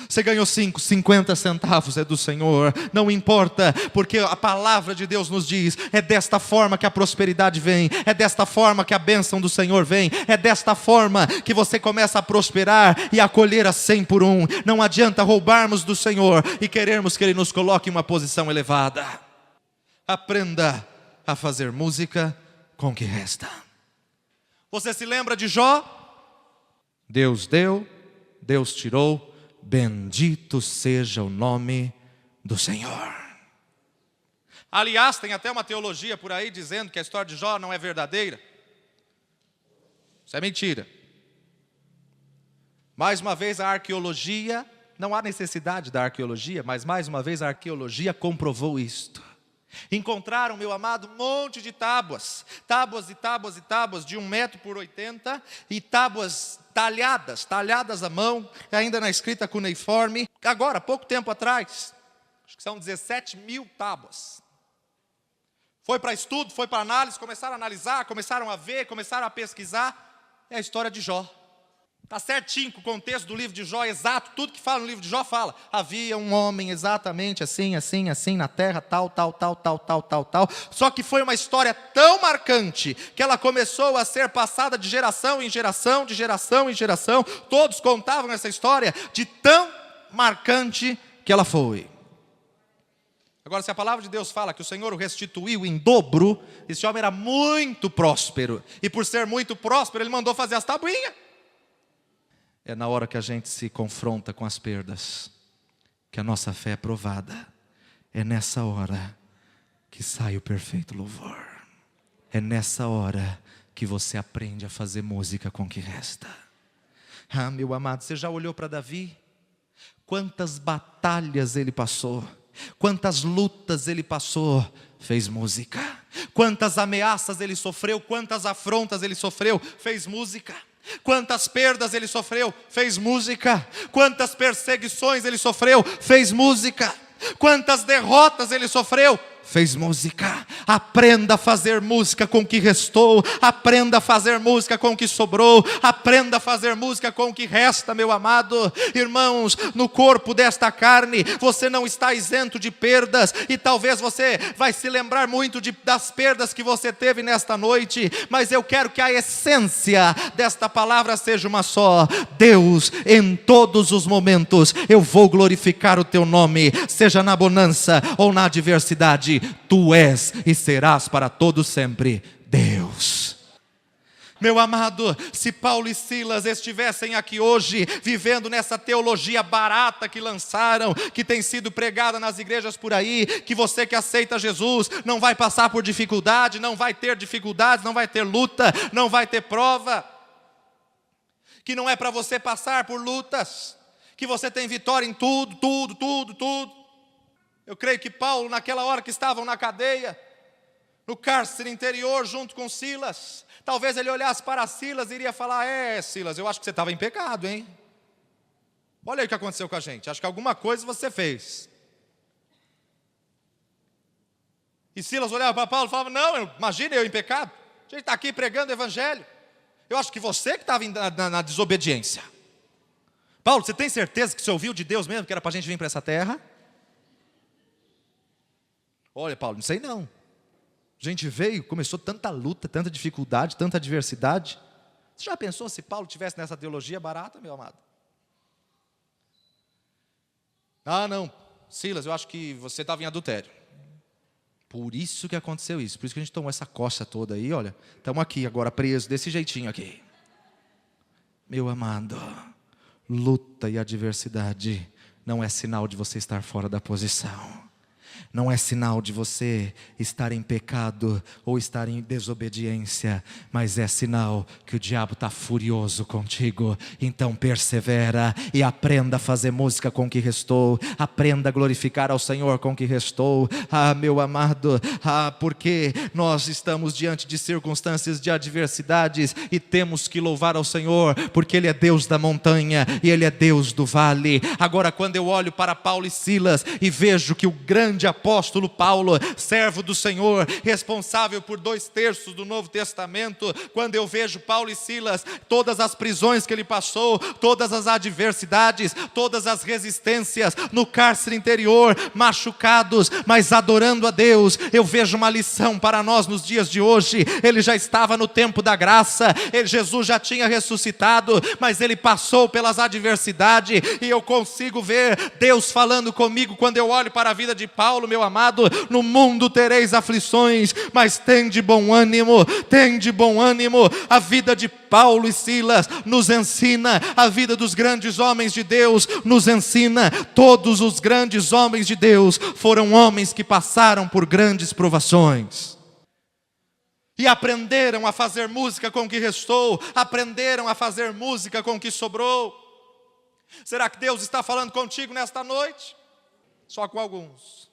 Você ganhou 50 centavos, é do Senhor. Não importa, porque a palavra de Deus nos diz: é desta forma que a prosperidade vem, é desta forma que a bênção do Senhor vem, é desta forma que você começa a prosperar e a colher a 100 por 1. Não adianta roubarmos do Senhor e querermos que Ele nos coloque em uma posição elevada. Aprenda a fazer música com o que resta. Você se lembra de Jó? Deus deu, Deus tirou. Bendito seja o nome do Senhor. Aliás, tem até uma teologia por aí dizendo que a história de Jó não é verdadeira. Isso é mentira. Mais uma vez a arqueologia, não há necessidade da arqueologia, mas mais uma vez a arqueologia comprovou isto. Encontraram, meu amado, um monte de tábuas e tábuas e tábuas de 1 metro por 80, e tábuas talhadas à mão, ainda na escrita cuneiforme. Agora, pouco tempo atrás, acho que são 17 mil tábuas. Foi para estudo, foi para análise, começaram a analisar, começaram a ver, começaram a pesquisar. É a história de Jó. Está certinho com o contexto do livro de Jó, exato, tudo que fala no livro de Jó fala. Havia um homem exatamente assim, na terra, tal. Só que foi uma história tão marcante, que ela começou a ser passada de geração em geração, de geração em geração. Todos contavam essa história, de tão marcante que ela foi. Agora, se a palavra de Deus fala que o Senhor o restituiu em dobro, esse homem era muito próspero. E por ser muito próspero, ele mandou fazer as tabuinhas. É na hora que a gente se confronta com as perdas que a nossa fé é provada. É nessa hora que sai o perfeito louvor. É nessa hora que você aprende a fazer música com o que resta. Ah, meu amado, você já olhou para Davi? Quantas batalhas ele passou, quantas lutas ele passou, fez música. Quantas ameaças ele sofreu, quantas afrontas ele sofreu, fez música. Quantas perdas ele sofreu, fez música. Quantas perseguições ele sofreu, fez música. Quantas derrotas ele sofreu, fez música. Aprenda a fazer música com o que restou. Aprenda a fazer música com o que sobrou. Aprenda a fazer música com o que resta, meu amado. Irmãos, no corpo desta carne, você não está isento de perdas. E talvez você vai se lembrar muito das perdas que você teve nesta noite. Mas eu quero que a essência desta palavra seja uma só: Deus, em todos os momentos, eu vou glorificar o teu nome. Seja na bonança ou na adversidade, tu és e serás para todo sempre Deus. Meu amado, se Paulo e Silas estivessem aqui hoje, vivendo nessa teologia barata que lançaram, que tem sido pregada nas igrejas por aí, que você que aceita Jesus não vai passar por dificuldade, não vai ter dificuldades, não vai ter luta, não vai ter prova, que não é para você passar por lutas, que você tem vitória em tudo. Eu creio que Paulo, naquela hora que estavam na cadeia, no cárcere interior, junto com Silas, talvez ele olhasse para Silas e iria falar: Silas, eu acho que você estava em pecado, hein? Olha aí o que aconteceu com a gente, acho que alguma coisa você fez. E Silas olhava para Paulo e falava: não, imagina eu em pecado, a gente está aqui pregando o evangelho, eu acho que você que estava na desobediência. Paulo, você tem certeza que você ouviu de Deus mesmo, que era para a gente vir para essa terra? Olha, Paulo, não sei não. A gente veio, começou tanta luta, tanta dificuldade, tanta adversidade. Você já pensou se Paulo tivesse nessa teologia barata, meu amado? Ah, não, Silas, eu acho que você estava em adultério. Por isso que aconteceu isso, por isso que a gente tomou essa coça toda aí, olha. Estamos aqui agora presos, desse jeitinho aqui. Meu amado, luta e adversidade não é sinal de você estar fora da posição. Não é sinal de você estar em pecado ou estar em desobediência, mas é sinal que o diabo está furioso contigo. Então persevera e aprenda a fazer música com o que restou, aprenda a glorificar ao Senhor com o que restou. Ah, meu amado, porque nós estamos diante de circunstâncias de adversidades e temos que louvar ao Senhor, porque Ele é Deus da montanha e Ele é Deus do vale. Agora, quando eu olho para Paulo e Silas e vejo que o grande apóstolo Paulo, servo do Senhor, responsável por 2/3 do Novo Testamento, quando eu vejo Paulo e Silas, todas as prisões que ele passou, todas as adversidades, todas as resistências, no cárcere interior, machucados, mas adorando a Deus, eu vejo uma lição para nós nos dias de hoje. Ele já estava no tempo da graça, Jesus já tinha ressuscitado, mas ele passou pelas adversidades, e eu consigo ver Deus falando comigo quando eu olho para a vida de Paulo. Meu amado, no mundo tereis aflições, mas tende bom ânimo, tende bom ânimo. A vida de Paulo e Silas nos ensina, a vida dos grandes homens de Deus nos ensina. Todos os grandes homens de Deus foram homens que passaram por grandes provações e aprenderam a fazer música com o que restou, aprenderam a fazer música com o que sobrou. Será que Deus está falando contigo nesta noite? Só com alguns.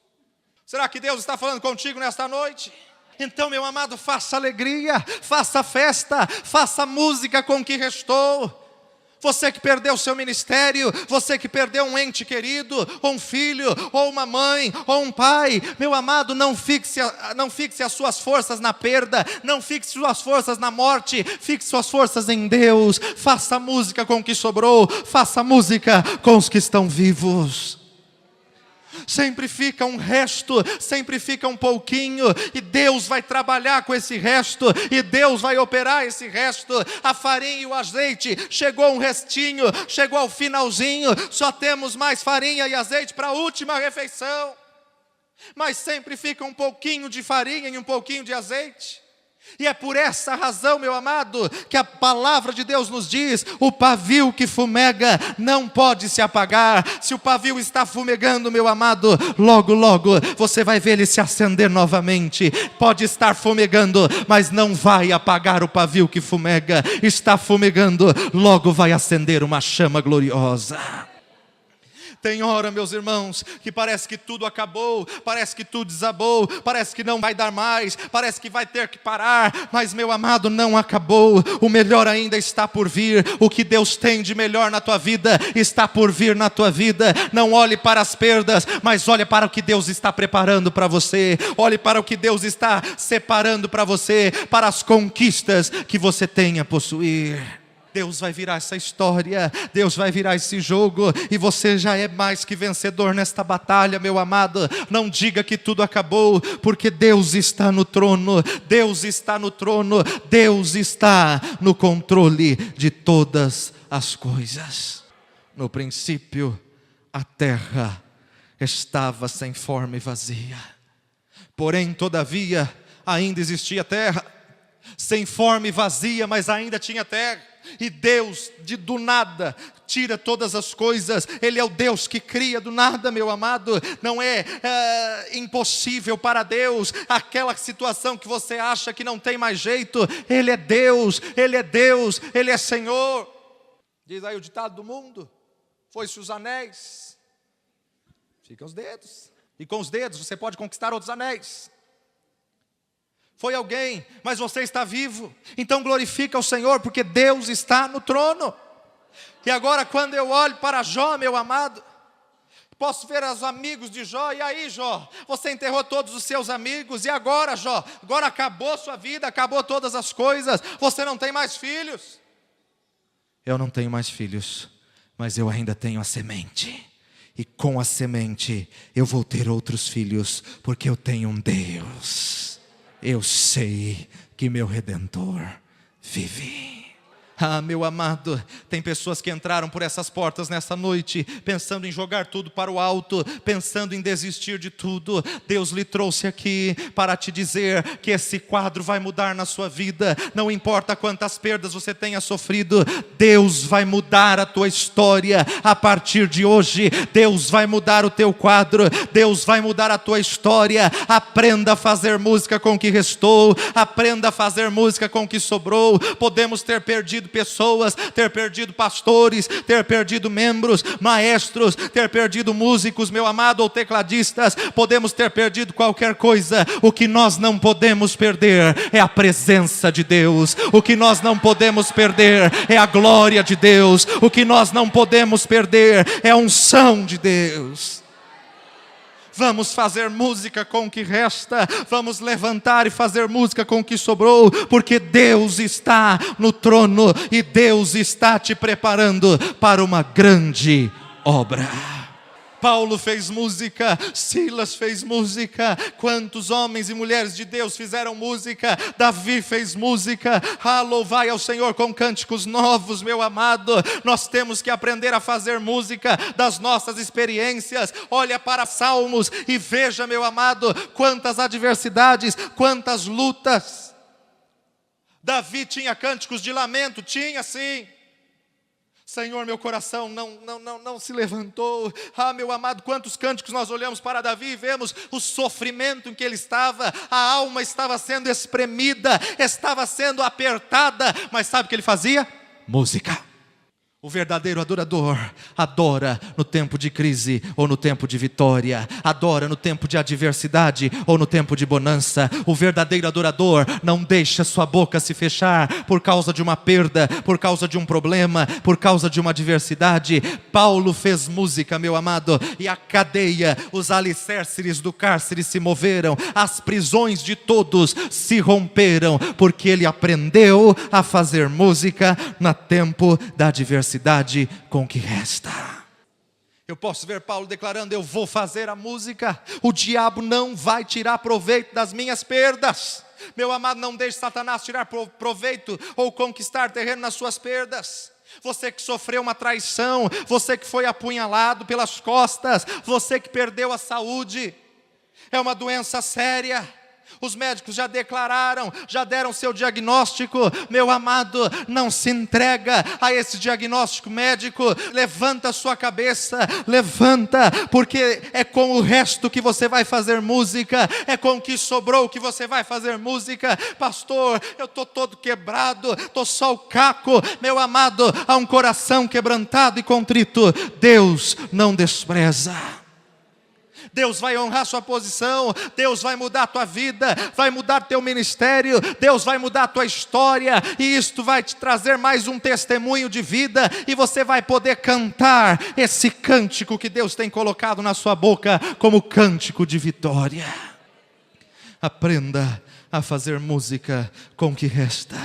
Será que Deus está falando contigo nesta noite? Então, meu amado, faça alegria, faça festa, faça música com o que restou. Você que perdeu o seu ministério, você que perdeu um ente querido, ou um filho, ou uma mãe, ou um pai, meu amado, não fixe as suas forças na perda, não fixe suas forças na morte, fixe suas forças em Deus. Faça música com o que sobrou, faça música com os que estão vivos. Sempre fica um resto, sempre fica um pouquinho, e Deus vai trabalhar com esse resto, e Deus vai operar esse resto. A farinha e o azeite, chegou um restinho, chegou ao finalzinho, só temos mais farinha e azeite para a última refeição, mas sempre fica um pouquinho de farinha e um pouquinho de azeite. E é por essa razão, meu amado, que a palavra de Deus nos diz: o pavio que fumega não pode se apagar. Se o pavio está fumegando, meu amado, logo, logo você vai ver ele se acender novamente. Pode estar fumegando, mas não vai apagar o pavio que fumega. Está fumegando, logo vai acender uma chama gloriosa. Tem hora, meus irmãos, que parece que tudo acabou, parece que tudo desabou, parece que não vai dar mais, parece que vai ter que parar, mas, meu amado, não acabou. O melhor ainda está por vir. O que Deus tem de melhor na tua vida está por vir na tua vida. Não olhe para as perdas, mas olhe para o que Deus está preparando para você. Olhe para o que Deus está separando para você, para as conquistas que você tem a possuir. Deus vai virar essa história, Deus vai virar esse jogo, e você já é mais que vencedor nesta batalha, meu amado. Não diga que tudo acabou, porque Deus está no trono, Deus está no trono, Deus está no controle de todas as coisas. No princípio, a terra estava sem forma e vazia, porém, todavia, ainda existia terra, sem forma e vazia, mas ainda tinha terra. E Deus, do nada, tira todas as coisas. Ele é o Deus que cria do nada, meu amado. Não é impossível para Deus aquela situação que você acha que não tem mais jeito. Ele é Deus, Ele é Deus, Ele é Senhor. Diz aí o ditado do mundo: foi-se os anéis, ficam os dedos. E com os dedos você pode conquistar outros anéis. Foi alguém, mas você está vivo. Então glorifica o Senhor, porque Deus está no trono. E agora quando eu olho para Jó, meu amado, posso ver os amigos de Jó. E aí, Jó, você enterrou todos os seus amigos. E agora, Jó, agora acabou sua vida, acabou todas as coisas. Você não tem mais filhos. Eu não tenho mais filhos, mas eu ainda tenho a semente. E com a semente eu vou ter outros filhos, porque eu tenho um Deus. Eu sei que meu Redentor vive. Ah, meu amado, tem pessoas que entraram por essas portas nessa noite, pensando em jogar tudo para o alto, pensando em desistir de tudo. Deus lhe trouxe aqui para te dizer que esse quadro vai mudar na sua vida. Não importa quantas perdas você tenha sofrido, Deus vai mudar a tua história. A partir de hoje, Deus vai mudar o teu quadro, Deus vai mudar a tua história. Aprenda a fazer música com o que restou, aprenda a fazer música com o que sobrou. Podemos ter perdido pessoas, ter perdido pastores, ter perdido membros, maestros, ter perdido músicos, meu amado, ou tecladistas. Podemos ter perdido qualquer coisa. O que nós não podemos perder é a presença de Deus. O que nós não podemos perder é a glória de Deus. O que nós não podemos perder é a unção de Deus. Vamos fazer música com o que resta, vamos levantar e fazer música com o que sobrou, porque Deus está no trono e Deus está te preparando para uma grande obra. Paulo fez música, Silas fez música, quantos homens e mulheres de Deus fizeram música, Davi fez música. Louvai ao Senhor com cânticos novos, meu amado. Nós temos que aprender a fazer música das nossas experiências. Olha para Salmos e veja, meu amado, quantas adversidades, quantas lutas. Davi tinha cânticos de lamento, tinha sim. Senhor, meu coração não se levantou. Meu amado, quantos cânticos nós olhamos para Davi e vemos o sofrimento em que ele estava. A alma estava sendo espremida, estava sendo apertada. Mas sabe o que ele fazia? Música. O verdadeiro adorador adora no tempo de crise ou no tempo de vitória, adora no tempo de adversidade ou no tempo de bonança. O verdadeiro adorador não deixa sua boca se fechar por causa de uma perda, por causa de um problema, por causa de uma adversidade. Paulo fez música, meu amado, e a cadeia, os alicerces do cárcere se moveram, as prisões de todos se romperam, porque ele aprendeu a fazer música no tempo da adversidade. Com o que resta. Eu posso ver Paulo declarando: eu vou fazer a música, o diabo não vai tirar proveito das minhas perdas. Meu amado, não deixe Satanás tirar proveito ou conquistar terreno nas suas perdas. Você que sofreu uma traição, você que foi apunhalado pelas costas, você que perdeu a saúde, é uma doença séria. Os médicos já declararam, já deram seu diagnóstico. Meu amado, não se entrega a esse diagnóstico médico. Levanta a sua cabeça, levanta, porque é com o resto que você vai fazer música, é com o que sobrou que você vai fazer música. Pastor, eu estou todo quebrado, estou só o caco. Meu amado, há um coração quebrantado e contrito, Deus não despreza. Deus vai honrar sua posição, Deus vai mudar a tua vida, vai mudar teu ministério, Deus vai mudar a tua história, e isto vai te trazer mais um testemunho de vida, e você vai poder cantar esse cântico que Deus tem colocado na sua boca como cântico de vitória. Aprenda a fazer música com o que resta.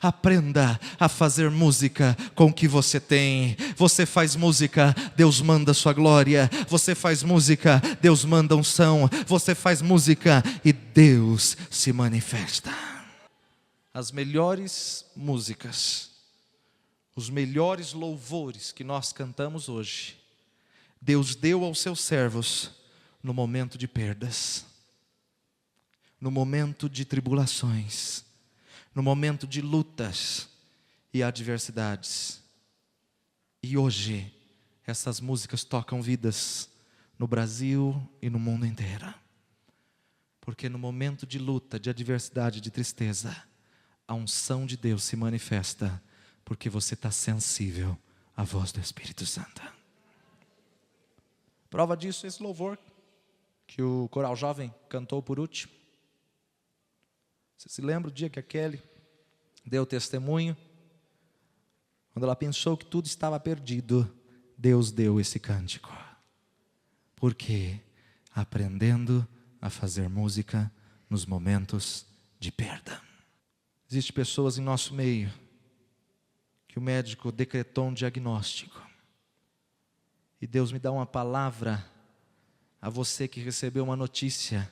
Aprenda a fazer música com o que você tem. Você faz música, Deus manda sua glória. Você faz música, Deus manda unção. Você faz música e Deus se manifesta. As melhores músicas, os melhores louvores que nós cantamos hoje, Deus deu aos seus servos no momento de perdas, no momento de tribulações, no momento de lutas e adversidades. E hoje, essas músicas tocam vidas no Brasil e no mundo inteiro. Porque no momento de luta, de adversidade, de tristeza, a unção de Deus se manifesta, porque você está sensível à voz do Espírito Santo. Prova disso esse louvor que o coral jovem cantou por último? Você se lembra o dia que a Kelly deu testemunho? Quando ela pensou que tudo estava perdido, Deus deu esse cântico. Por quê? Aprendendo a fazer música nos momentos de perda. Existem pessoas em nosso meio que o médico decretou um diagnóstico. E Deus me dá uma palavra a você que recebeu uma notícia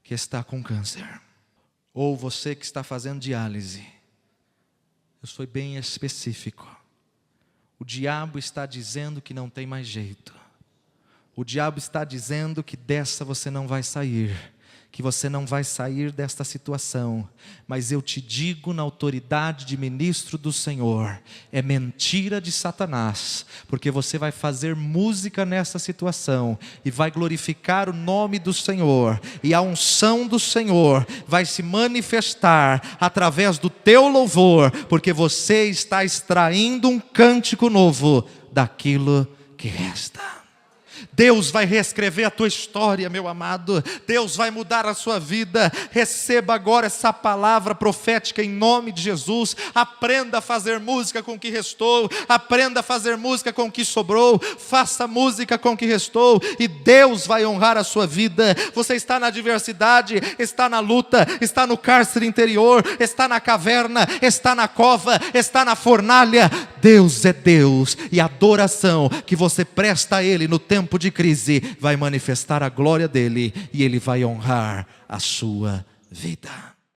que está com câncer. Ou você que está fazendo diálise. Eu sou bem específico. O diabo está dizendo que não tem mais jeito. O diabo está dizendo que dessa você não vai sair, que você não vai sair desta situação. Mas eu te digo na autoridade de ministro do Senhor, é mentira de Satanás, porque você vai fazer música nessa situação e vai glorificar o nome do Senhor, e a unção do Senhor vai se manifestar através do teu louvor, porque você está extraindo um cântico novo daquilo que resta. Deus vai reescrever a tua história, meu amado. Deus vai mudar a sua vida. Receba agora essa palavra profética em nome de Jesus. Aprenda a fazer música com o que restou. Aprenda a fazer música com o que sobrou. Faça música com o que restou e Deus vai honrar a sua vida. Você está na adversidade, está na luta, está no cárcere interior, está na caverna, está na cova, está na fornalha. Deus é Deus, e a adoração que você presta a Ele no tempo de crise vai manifestar a glória dele, e Ele vai honrar a sua vida.